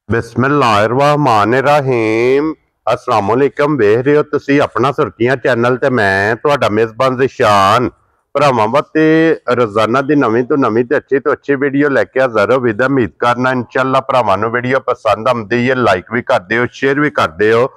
बिस्मिल्लाहिर्रहमानिर्रहीम अस्सलाम वालेकुम। वेख रहे हो तुसी अपना सुर्खियां चैनल ते मैं तुहाडा मेज़बान ज़िशान भरावां वास्ते रोजाना दी नवीं तो अच्छी वीडियो लैके हाज़र हो। विद उम्मीद करना इंशाअल्लाह भरावां नूं वीडियो पसंद आउंदी है। लाइक भी कर दिओ, शेयर भी कर दिओ।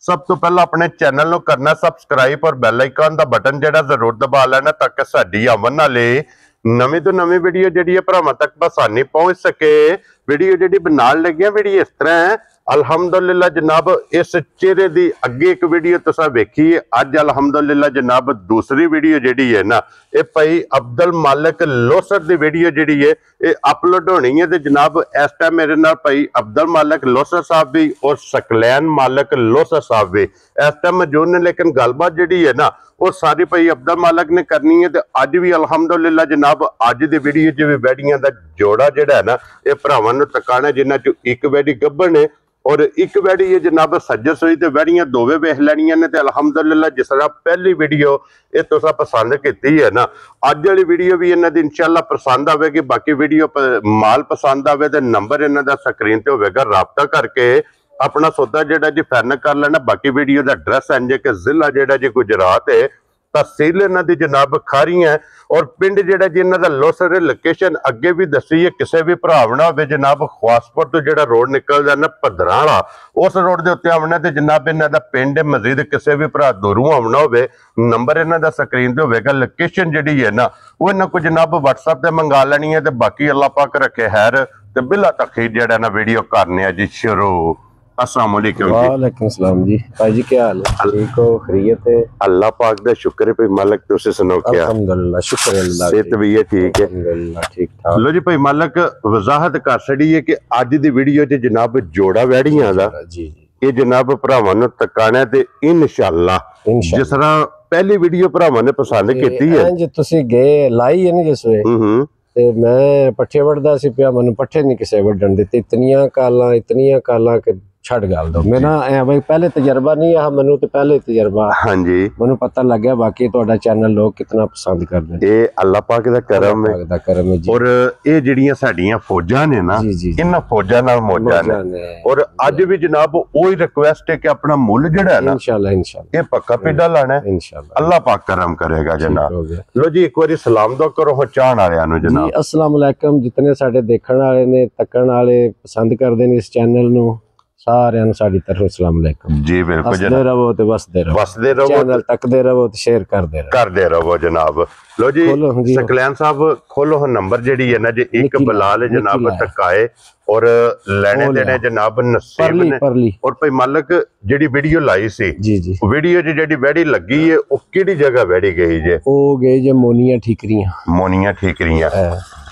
सब तो पहला अपने चैनल नूं करना सबसक्राइब और बैल आइकन दा बटन जेड़ा जरूर दबा लेना ताकि साडी आवन वाली नवीं तो नवीं वीडियो जी भरावां तक आसानी पहुंच सके। वीडियो जी बनाने लगे वीडियो इस तरह है। अलहमदुलिल्लाह जनाब इस चेहरे की अगे एक वीडियो तुसा वेखी है। अज अलहमदुलिल्लाह जनाब दूसरी वीडियो जी है ना ये भाई अब्दुल मालिक लोसर की वीडियो जी है ये अपलोड होनी है। तो जनाब इस टाइम मेरे नाल भाई अब्दुल मालिक लोसर साहब भी और सकलैन मालिक लोसर साहब भी इस टाइम मौजूद ने। लेकिन गलबात जी है ना वो सारी भाई अब्दुल मालिक ने करनी है। तो अज भी अलहमदुलिल्लाह जनाब अज की वीडियो च भी वैडियां का जोड़ा जोड़ा है ना ये भरावां नूं टकाना जिन्हां चों एक वैडी गब्बन है और एक वैडी है जनाब सज्जर सूई। तो वैडियां दोवें वेख लैनियां ने। तो अलहमदुलिल्लाह जिस तरह पहली वीडियो ये तुसां पसंद की है ना अज वाली वीडियो भी इन्हां दी इंशाअल्लाह पसंद आवेगी। बाकी वीडियो माल पसंद आवे तो नंबर इन्हां दा स्क्रीन ते होवेगा, राबता करके अपना सौदा जेड़ा जी फाइनल कर लेना। बाकी वीडियो का एड्रैस इंज कि जिला जेड़ा जी गुजरात है, तहसील इन्हां दी जनाब खारी है और पिंड जेड़ा जी इन्हां दा लोसर। लोकेशन अगे भी दसी है। किसी भी भरावना हो जनाब ख्वासपुर तो जेड़ा रोड निकलदा ना पधराला उस रोड के उत्ते आवना। तो जनाब इन्हां दा पिंड मजीद किसी भी भरा दूरों आवना हो नंबर इन्हां दा स्क्रीन ते होवेगा। लोकेशन जिहड़ी है ना वो इन्हां को जनाब WhatsApp ते मंगा लैनी है। तो बाकी अल्लाह पाक रखे खैर। तो बिला तखीर जेड़ा ना वीडियो करने जी शुरू। अस्सलाम वालेकुम जी। वालेकुम सलाम जी। भाई जी क्या हाल है? ठीक हो? खैरियत है? अल्लाह पाक दा शुक्र है भाई मालिक तुसे सुनो क्या? अल्हम्दुलिल्लाह शुक्र अल्लाह सेहत भी है ठीक है अल्हम्दुलिल्लाह ठीक ठाक। लो जी भाई मालिक वजाहत कर छड़ी है कि अज दी वीडियो च जनाब जोड़ा वैड़ियां दा जी ये जनाब भरावां नूं तकाना ते इंशाअल्लाह जिस तरह पहली वीडियो भरावां ने पसंद कीती है इंज तुसी गए लाई है ना जिस वे ते मैं पट्ठे वढ़दा सी पिया मैनू पट्ठे नहीं किसे वढ़न दित्ते। इतनियां कालां के छड़ गल दो मेरा ऐ भाई पहले तजर्बा नहीं है मैनू तो पहले तजर्बा। हाँ जी मैनू पता लग गया बाकी तुहाडा चैनल लोग कितना पसंद करदे ने। ये अल्लाह पाक दा करम है जी। और ये जिहड़ियां साडीयां फौजां ने ना इन्हां फौजां नाल मौजां ने और अज भी जनाब ओही रिक्वेस्ट है कि अपना मुल जिहड़ा है ना इंशाअल्लाह ये पक्का पेडा लाना है इंशाअल्लाह। अल्लाह पाक करम करेगा जनाब। लो जी एक बारी सलाम दो करो हो चाहण वालियां नूं जनाब। जी अस्सलाम वालेकुम जितने साडे देखण वाले ने तकण वाले पसंद करदे ने इस चैनल नूं सारे साड़ी तरफ अस्सलाम वालेकुम जी। बिल्कुल जनाब रहो तो बसदे रहो चैनल तकदे रहो तो शेयर करदे रहो जनाब। लो जी सकलैन साहब खोलो हो नंबर जेडी है ना जी एक बलाल जनाब टकाए और लेने देने जनाब नसीब ने और भाई मालिक जेडी वीडियो लाई सी जी वीडियो जेडी वैड़ी लगी है वो केड़ी जगह वैड़ी गई जे? ओ गए जे मोनिया ठीकरियां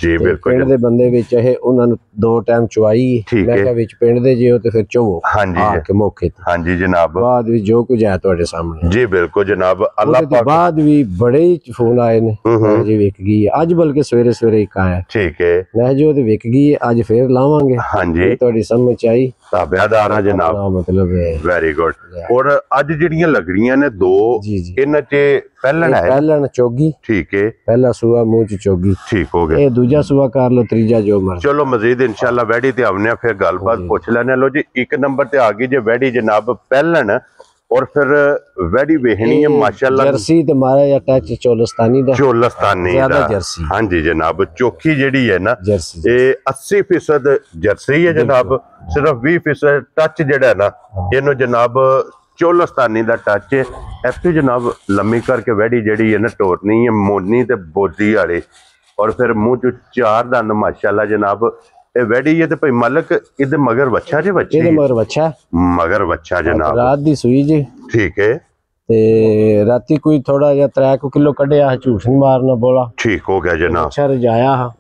जी बिल्कुल। पिंड दे बंदे विच है उन्हां नूं दो टाइम चुआई मैं कहा विच पिंड दे जियो ते फिर चोवो हां जी के मौके ते। हां जी जनाब बाद भी जो कुछ है तुहाडे सामने जी बिल्कुल जनाब। अल्लाह पाक बाद भी बड़े फोन आए ने जी विक गई अज बल्कि सवेरे एक आया ठीक है मैं जो ते विक गई अज फिर लावांगे। हां जी तुहाडी समझ आई ताबेदार है जनाब मतलब वेरी गुड। और अज जिहड़ियां लगड़ियां ने दो इन्हां च पहलन चोगी ठीक है पहला सूआ मुंह च चोगी ठीक हो गया ये दूजा सूआ कर लो तीजा जो मर्जी। चलो मजीद इंशाल्लाह वैडी ते आवने फिर गलबात पूछ लेने। लो जी एक नंबर ते आ गई जे वैडी जनाब पहलन और फिर वैडी वेखनी है माशाल्लाह जर्सी ते मारा या टच चोलस्तानी दा ज्यादा जर्सी। हां जी जनाब चोखी जेडी है ना ये 80% जर्सी है जनाब सिर्फ 20% टच जेड़ा है ना इनो जनाब चोलस्तानी दा टच है। ऐसे जनाब लम्मी करके वैडी जेडी है ना टोरनी है मोनी ते बोदी वाली और फिर मुंह चो चार दंद माशाल्लाह जनाब ये वैडी है। तो भाई मालिक इधर मगर बच्चा जी मगर बच्चा जनाब रात दी सुई जी ठीक है ते राती कोई थोड़ा या 3 किलो कढ़िया झूठ नहीं मारना बोला ठीक हो गया जनाब। अच्छा रजाया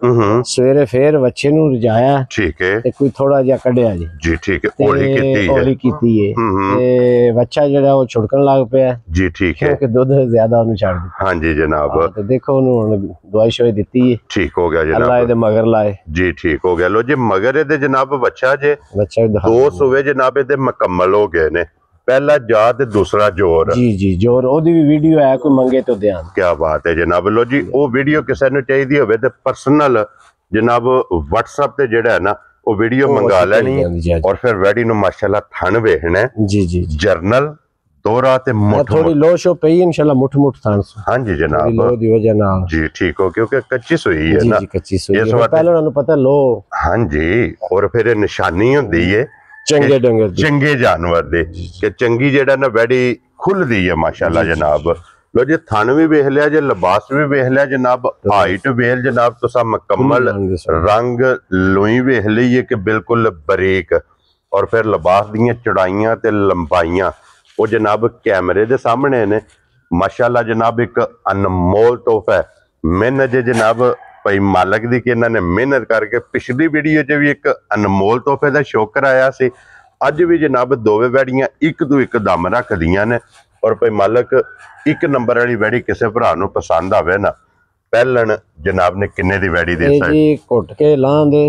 सवेरे फिर बच्चे नु रजाया ठीक है ते कोई थोड़ा जा कढ़िया जी ठीक है ओली कीती है ते बच्चा जेड़ा वो छुड़कन लग पिया जी ठीक है क्योंकि दूध ज्यादा ओनु छाड़ दी। हां जी जनाब तो देखो ओनु दवाई शोई दित्ती है ठीक हो गया जनाब। अल्लाह दे मगर लाए जी ठीक हो गया। लो जी मगर दे जनाब बच्चा दो सुवे जनाब दे मुकम्मल हो गए ने पहला जात दूसरा जोर जी जोर ओदी भी वीडियो है कोई मंगे तो ध्यान क्या बात है जनाब। लो जी वो वीडियो किसी ने चाहिए होवे ते पर्सनल जनाब WhatsApp ते जेड़ा है ना ਉਹ ਵੀਡੀਓ ਮੰਗਾ ਲੈਣੀ ਔਰ ਫਿਰ ਵੈੜੀ ਨੂੰ ਮਾਸ਼ਾਅੱਲਾ ਥਣ ਵੇਖਣਾ ਜੀ ਜੀ ਜਰਨਲ ਦੋਰਾ ਤੇ ਮੁੱਠ ਥੋੜੀ ਲੋ ਸ਼ੋ ਪਈ ਇਨਸ਼ਾਅੱਲਾ ਮੁੱਠ ਥਣ ਹਾਂਜੀ ਜਨਾਬ ਲੋ ਦੀ ਵਜ੍ਹਾ ਨਾਲ ਜੀ ਠੀਕ ਹੋ ਕਿਉਂਕਿ ਕੱਚੀ ਸੂਈ ਹੈ ਨਾ ਜੀ ਕੱਚੀ ਸੂਈ ਹੈ ਪਹਿਲਾਂ ਉਹਨਾਂ ਨੂੰ ਪਤਾ ਲੋ ਹਾਂਜੀ ਔਰ ਫਿਰ ਇਹ ਨਿਸ਼ਾਨੀ ਹੁੰਦੀ ਹੈ ਚੰਗੇ ਡੰਗਰ ਦੀ ਚੰਗੇ ਜਾਨਵਰ ਦੇ ਕਿ ਚੰਗੀ ਜਿਹੜਾ ਨਾ ਵੈੜੀ ਖੁੱਲਦੀ ਹੈ ਮਾਸ਼ਾਅੱਲਾ ਜਨਾਬ ਲੋ ਜੀ ਥਣ ਵੀ ਵੇਖ ਲਿਆ ਜੇ ਲਿਬਾਸ ਵੀ ਵੇਖ ਲਿਆ ਜਨਾਬ ਹਾਈਟ ਵੇਲ ਜਨਾਬ ਤੁਸੀਂ ਮੁਕੰਮਲ ਰੰਗ ਲੋਈ ਵੇਖ ਲਈਏ ਕਿ ਬਿਲਕੁਲ ਬਰੀਕ ਔਰ ਫਿਰ ਲਿਬਾਸ ਦੀਆਂ ਚੜਾਈਆਂ ਤੇ ਲੰਬਾਈਆਂ ਉਹ ਜਨਾਬ ਕੈਮਰੇ ਦੇ ਸਾਹਮਣੇ ਨੇ ਮਾਸ਼ਾਅੱਲਾ ਜਨਾਬ ਇੱਕ ਅਨਮੋਲ ਤੋਹਫਾ ਹੈ ਮਿਹਨਤ ਜੇ ਜਨਾਬ ਭਾਈ ਮਾਲਕ ਦੀ ਕਿ ਇਹਨਾਂ ਨੇ ਮਿਹਨਤ ਕਰਕੇ ਪਿਛਲੀ ਵੀਡੀਓ 'ਚ ਵੀ ਇੱਕ ਅਨਮੋਲ ਤੋਹਫੇ ਦਾ ਸ਼ੌਕ ਕਰਾਇਆ ਸੀ ਅੱਜ ਵੀ ਜਨਾਬ ਦੋਵੇਂ ਵੈੜੀਆਂ ਇੱਕ ਤੋਂ ਇੱਕ ਦਮ ਰੱਖਦੀਆਂ ਨੇ ਔਰ ਭਾਈ ਮਾਲਕ ਇੱਕ ਨੰਬਰ ਵਾਲੀ ਵੈੜੀ ਕਿਸੇ ਭਰਾ ਨੂੰ ਪਸੰਦ ਆਵੇ ਨਾ ਪਹਿਲਣ ਜਨਾਬ ਨੇ ਕਿੰਨੇ ਦੀ ਵੈੜੀ ਦੇ ਦਿੱਤੀ ਜੀ ਘੁੱਟ ਕੇ ਲਾਂਦੇ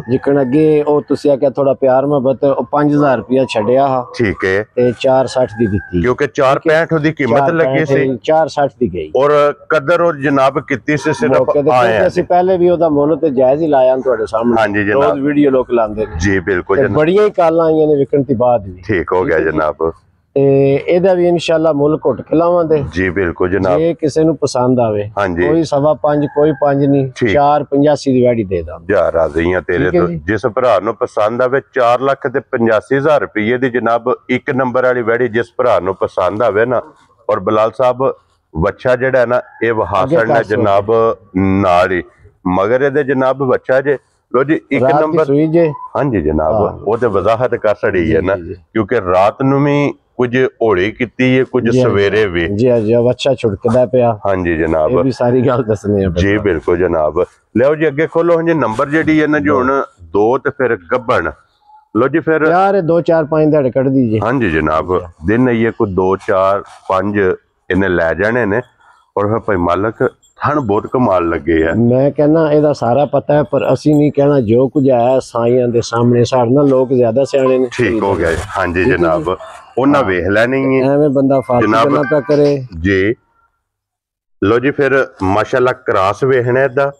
ਜਿੱਕਣ ਅੱਗੇ ਉਹ ਤੁਸੀਂ ਆਖਿਆ ਥੋੜਾ ਪਿਆਰ ਮੁਹੱਬਤ ਉਹ 5000 ਰੁਪਇਆ ਛੱਡਿਆ ਠੀਕ ਹੈ ਤੇ 460 ਦੀ ਦਿੱਤੀ ਕਿਉਂਕਿ 465 ਦੀ ਕੀਮਤ ਲੱਗੀ ਸੀ 460 ਦੀ ਗਈ ਔਰ ਕਦਰ ਉਹ ਜਨਾਬ ਕੀਤੀ ਸੀ ਸਿਰਫ ਆਏ ਅਸੀਂ ਪਹਿਲੇ ਵੀ ਉਹਦਾ ਮੁੱਲ ਤੇ ਜਾਇਜ਼ ਹੀ ਲਾਇਆ ਤੁਹਾਡੇ ਸਾਹਮਣੇ ਹਾਂਜੀ ਜਨਾਬ ਰੋਜ਼ ਵੀਡੀਓ ਲੋਕ ਲਾਉਂਦੇ ਨੇ ਜੀ ਬਿਲਕੁਲ ਜਨਾਬ ਬੜੀਆਂ ਹੀ ਕਾਲਾਂ ਆਈਆਂ ਨੇ ਵਿਕਣ ਤੋਂ ਬਾਅਦ ਵੀ ਠੀਕ ਹੋ ਗਿਆ ਜਨਾਬ ਤੇ ਇਹਦਾ ਵੀ ਇਨਸ਼ਾਅੱਲਾ ਮੁੱਲ ਘੁੱਟ ਕੇ ਲਾਵਾਂਗੇ ਜੀ ਬਿਲਕੁਲ ਜਨਾਬ ਜੇ ਕਿਸੇ ਨੂੰ ਪਸੰਦ ਆਵੇ ਕੋਈ 5.5 ਕੋਈ 5 ਨਹੀਂ 485 ਦੀ ਵੈੜੀ ਦੇ ਦਾਂ ਜਾ ਰਾਜ਼ੀਆਂ ਤੇਰੇ ਤੋਂ ਜਿਸ ਭਰਾ ਨੂੰ ਪਸੰਦ ਆਵੇ 4,85,000 ਰੁਪਏ ਦੀ ਜਨਾਬ ਇੱਕ ਨੰਬਰ ਵਾਲੀ ਵੈੜੀ ਜਿਸ ਭਰਾ ਨੂੰ ਪਸੰਦ ਆਵੇ ਨਾ ਔਰ ਬਲਾਲ ਸਾਹਿਬ ਬੱਚਾ ਜਿਹੜਾ ਨਾ ਇਹ ਵਹਾਸਣ ਹੈ ਜਨਾਬ ਨਾਲ ਹੀ ਮਗਰ ਇਹਦੇ ਜਨਾਬ ਬੱਚਾ ਜੇ ਲੋ ਜੀ ਇੱਕ ਨੰਬਰ ਹਾਂਜੀ ਜਨਾਬ ਉਹ ਤੇ ਵਜ਼ਾਹਤ ਕਰ ਛੜੀ ਹੈ ਨਾ ਕਿਉਂਕਿ ਰਾਤ ਨੂੰ ਵੀ ਕੁਝ ਹੋਲੀ ਕੀਤੀ ਹੈ ਕੁਝ ਸਵੇਰੇ ਵੀ ਜੀ ਜੀ ਬੱਚਾ ਛੁੜਕਦਾ ਪਿਆ ਹਾਂਜੀ ਜਨਾਬ ਇਹ ਵੀ ਸਾਰੀ ਗੱਲ ਦੱਸਣੀ ਹੈ ਜੀ ਬਿਲਕੁਲ ਜਨਾਬ ਲਿਓ ਜੀ ਅੱਗੇ ਖੋਲੋ ਜੀ ਨੰਬਰ ਜਿਹੜੀ ਹੈ ਨਾ ਜੋ ਹੁਣ 2 ਤੇ ਫਿਰ ਗੱਬਣ ਲੋ ਜੀ ਫਿਰ ਯਾਰ 2 4 5 ਦਿਹਾੜੇ ਕੱਢ ਦੀਜੇ ਹਾਂਜੀ ਜਨਾਬ ਦਿਨ ਇਹ ਕੋਈ 2 4 5 ਇਹਨੇ ਲੈ ਜਾਣੇ ਨੇ ਔਰ ਫਿਰ ਭਾਈ ਮਾਲਕ ਥਣ ਬਹੁਤ ਕਮਾਲ ਲੱਗੇ ਆ ਮੈਂ ਕਹਿੰਦਾ ਇਹਦਾ ਸਾਰਾ ਪਤਾ ਹੈ ਪਰ ਅਸੀਂ ਨਹੀਂ ਕਹਿਣਾ ਜੋ ਕੁਝ ਆਇਆ ਸਾਈਆਂ ਦੇ ਸਾਹਮਣੇ ਸਾਡੇ ਨਾਲ ਲੋਕ ਜ਼ਿਆਦਾ ਸਿਆਣੇ ਨੇ ਠੀਕ ਹੋ ਗਿਆ ਹਾਂਜੀ ਜਨਾਬ ਉਹਨਾਂ ਵੇਖ ਲੈਣੀ ਹੈ ਐਵੇਂ ਬੰਦਾ ਫਾਲਤੂ ਗੱਲਾਂ ਤਾਂ ਕਰੇ ਜੀ ਲੋ ਜੀ ਫਿਰ ਮਾਸ਼ਾਅੱਲਾ ਕਰਾਸ ਵੇਖਣਾ ਇਹਦਾ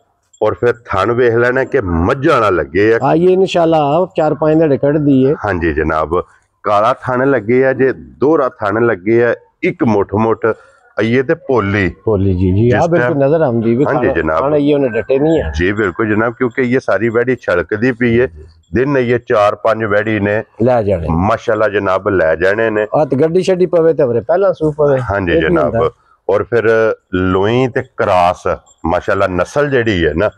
ਔਰ ਫਿਰ ਥਣ ਵੇਖ ਲੈਣਾ ਕਿ ਮੱਝਾਂ ਨਾਲ ਲੱਗੇ ਆ ਆਈਏ ਇਨਸ਼ਾਅੱਲਾ 4-5 ਦਿਹਾੜੇ ਕੱਢ ਦਈਏ ਹਾਂਜੀ ਜਨਾਬ ਕਾਲਾ ਥਣ ਲੱਗੇ ਆ ਜੇ ਦੋਹਰਾ ਥਣ ਲੱਗੇ ਆ ਇੱਕ ਮੁੱਠ ਆਈਏ ਤੇ ਪੋਲੀ ਜੀ ਆ ਬਿਲਕੁਲ ਨਜ਼ਰ ਆਉਂਦੀ ਵੀ ਹਾਂਜੀ ਜਨਾਬ ਇਹ ਉਹਨੇ ਡਟੇ ਨਹੀਂ ਆ ਜੀ ਬਿਲਕੁਲ ਜਨਾਬ ਕਿਉਂਕਿ ਇਹ ਸਾਰੀ ਵੈੜੀ ਛਲਕਦੀ ਪਈ ਹੈ ਦਿਨ ਇਹ 4-5 ਵੈੜੀ ਨੇ ਲੈ ਜਾਣੇ ਮਾਸ਼ਾਅੱਲਾ ਜਨਾਬ ਲੈ ਜਾਣੇ ਨੇ ਆ ਤੇ ਗੱਡੀ ਛੱਡੀ ਪਵੇ ਤੇ ਪਹਿਲਾਂ ਸੂ ਪਵੇ ਹਾਂਜੀ ਜਨਾਬ ਔਰ ਫਿਰ ਲੋਈ ਤੇ ਕਰਾਸ ਮਾਸ਼ਾਅੱਲਾ ਨਸਲ ਜਿਹੜੀ ਹੈ ਨਾ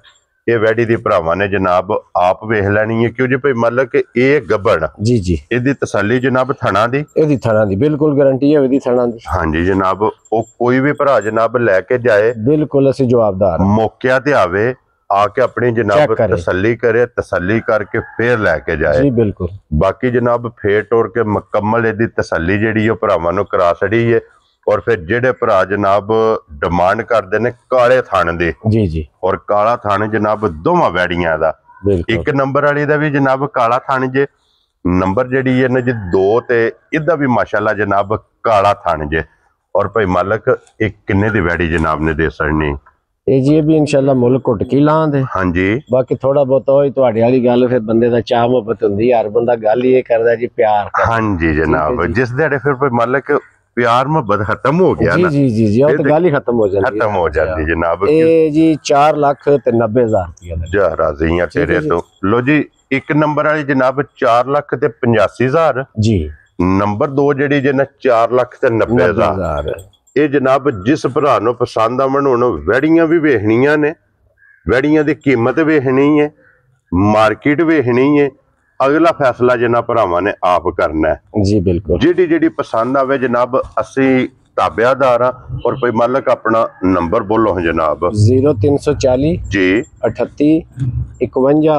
ਇਹ ਵੈੜੀ ਦੀ ਭਰਾਵਾਂ ਨੇ ਜਨਾਬ ਆਪ ਵੇਖ ਲੈਣੀ ਹੈ ਕਿਉਂ ਜੀ ਭਾਈ ਮਤਲਬ ਕਿ ਇਹ ਗੱਬੜ ਜੀ ਇਹਦੀ ਤਸੱਲੀ ਜਨਾਬ ਥਣਾ ਦੀ ਇਹਦੀ ਥਣਾ ਦੀ ਬਿਲਕੁਲ ਗਾਰੰਟੀ ਹੈ ਇਹਦੀ ਥਣਾ ਦੀ ਹਾਂਜੀ ਜਨਾਬ ਉਹ ਕੋਈ ਵੀ ਭਰਾ ਜਨਾਬ ਲੈ ਕੇ ਜਾਏ ਬਿਲਕੁਲ ਅਸੀਂ ਜਵਾਬਦਾਰ ਮੌਕਿਆਂ ਤੇ ਆਵੇ ਆ ਕੇ ਆਪਣੀ ਜਨਾਬ ਤਸੱਲੀ ਕਰੇ ਤਸੱਲੀ ਕਰਕੇ ਫੇਰ ਲੈ ਕੇ ਜਾਏ ਜੀ ਬਿਲਕੁਲ ਬਾਕੀ ਜਨਾਬ ਫੇਰ ਟੋਰ ਕੇ ਮੁਕੰਮਲ ਇਹਦੀ ਤਸੱਲੀ ਜਿਹੜੀ ਉਹ ਭਰਾਵਾਂ ਨੂੰ ਕਰਾ ਛੜੀ ਹੈ ਔਰ ਫਿਰ ਜਿਹੜੇ ਭਰਾ ਜਨਾਬ ਡਿਮਾਂਡ ਕਰਦੇ ਨੇ ਕਾਲੇ ਥਣ ਦੇ ਜੀ ਔਰ ਕਾਲਾ ਥਣ ਜਨਾਬ ਦੋਵਾਂ ਵੈੜੀਆਂ ਦਾ ਇੱਕ ਨੰਬਰ ਵਾਲੀ ਦਾ ਵੀ ਜਨਾਬ ਕਾਲਾ ਥਣ ਜੇ ਨੰਬਰ ਜਿਹੜੀ ਹੈ ਨਾ ਜੀ 2 ਤੇ ਇਹਦਾ ਵੀ ਮਾਸ਼ਾਅੱਲਾ ਜਨਾਬ ਕਾਲਾ ਥਣ ਜੇ ਔਰ ਭਾਈ ਮਾਲਕ ਇਹ ਕਿੰਨੇ ਦੀ ਵੈੜੀ ਜਨਾਬ ਨੇ ਦੇ ਸੜਨੀ ਇਹ ਜੀ ਵੀ ਇਨਸ਼ਾਅੱਲਾ ਮੁੱਲ ਘੁੱਟ ਕੇ ਲਾਂਦੇ ਹਾਂਜੀ ਬਾਕੀ ਥੋੜਾ ਬਹੁਤ ਹੋਈ ਤੁਹਾਡੇ ਵਾਲੀ ਗੱਲ ਫਿਰ ਬੰਦੇ ਦਾ ਚਾਹ ਮੁਹੱਬਤ ਹੁੰਦੀ ਹਰ ਬੰਦਾ ਗੱਲ ਹੀ ਇਹ ਕਰਦਾ ਜੀ ਪਿਆਰ ਹਾਂਜੀ ਜਨਾਬ ਜਿਸ ਦਿਹਾੜੇ ਫਿਰ ਭਾਈ ਮਾਲਕ प्यार मोहब्बत खत्म हो गया ना जी ਉਹ ਤਾਂ ਗੱਲ ਹੀ ਖਤਮ ਹੋ ਜਾਂਦੀ ਜਨਾਬ ਇਹ ਜੀ 4,90,000 ਜਾ ਰਾਜ਼ੀਆਂ ਤੇਰੇ ਤੋਂ ਲੋ ਜੀ ਇੱਕ ਨੰਬਰ ਵਾਲੀ ਜਨਾਬ 4,85,000 ਜੀ ਨੰਬਰ 2 ਜਿਹੜੀ ਜੇ ਨਾ 4,90,000 ਇਹ ਜਨਾਬ ਜਿਸ ਭਰਾ ਨੂੰ ਪਸੰਦ ਆਵਣ ਹੁਣ ਵੈੜੀਆਂ ਵੀ ਵੇਖਣੀਆਂ ਨੇ ਵੈੜੀਆਂ ਦੀ ਕੀਮਤ ਵੇਖਣੀ ਹੈ ਮਾਰਕੀਟ ਵੇਖਣੀ ਹੈ ਅਗਲਾ ਫੈਸਲਾ ਜਿਨ੍ਹਾਂ ਭਰਾਵਾਂ ਨੇ ਆਪ ਕਰਨਾ ਹੈ ਜੀ ਬਿਲਕੁਲ ਜਿਹੜੀ ਪਸੰਦ ਆਵੇ ਜਨਾਬ ਅਸੀਂ ਤਾਬਿਆਦਾਰ ਆ ਔਰ ਕੋਈ ਮਾਲਕ ਆਪਣਾ ਨੰਬਰ ਬੋਲੋ ਜਨਾਬ 0340 ਜੀ 38 51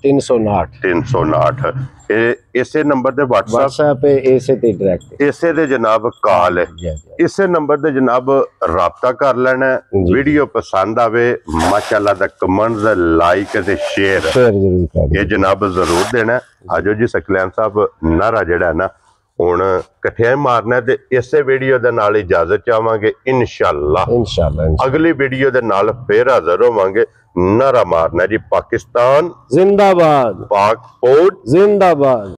359 ਇਹ ਇਸੇ ਨੰਬਰ ਤੇ WhatsApp ਇਸੇ ਤੇ ਡਾਇਰੈਕਟ ਇਸੇ ਦੇ ਜਨਾਬ ਕਾਲ ਹੈ ਇਸੇ ਨੰਬਰ ਤੇ ਜਨਾਬ ਰਾਬਤਾ ਕਰ ਲੈਣਾ ਵੀਡੀਓ ਪਸੰਦ ਆਵੇ ਮਾਸ਼ਾਅੱਲਾ ਦਾ ਕਮੈਂਟ ਦਾ ਲਾਈਕ ਤੇ ਸ਼ੇਅਰ ਇਹ ਜਨਾਬ ਜ਼ਰੂਰ ਦੇਣਾ ਆਜੋ ਜੀ ਸਕਲੈਨ ਸਾਹਿਬ ਨਾਰਾ ਜਿਹੜਾ ਨਾ ਹੁਣ ਇਕੱਠਿਆਂ ਮਾਰਨਾ ਤੇ ਇਸੇ ਵੀਡੀਓ ਦੇ ਨਾਲ ਇਜਾਜ਼ਤ ਚਾਹਾਂਗੇ ਇਨਸ਼ਾਅੱਲਾ ਅਗਲੀ ਵੀਡੀਓ ਦੇ ਨਾਲ ਫੇਰ ਹਾਜ਼ਰ ਹੋਵਾਂਗੇ नारा मारना जी, पाकिस्तान जिंदाबाद, पाक फौज जिंदाबाद।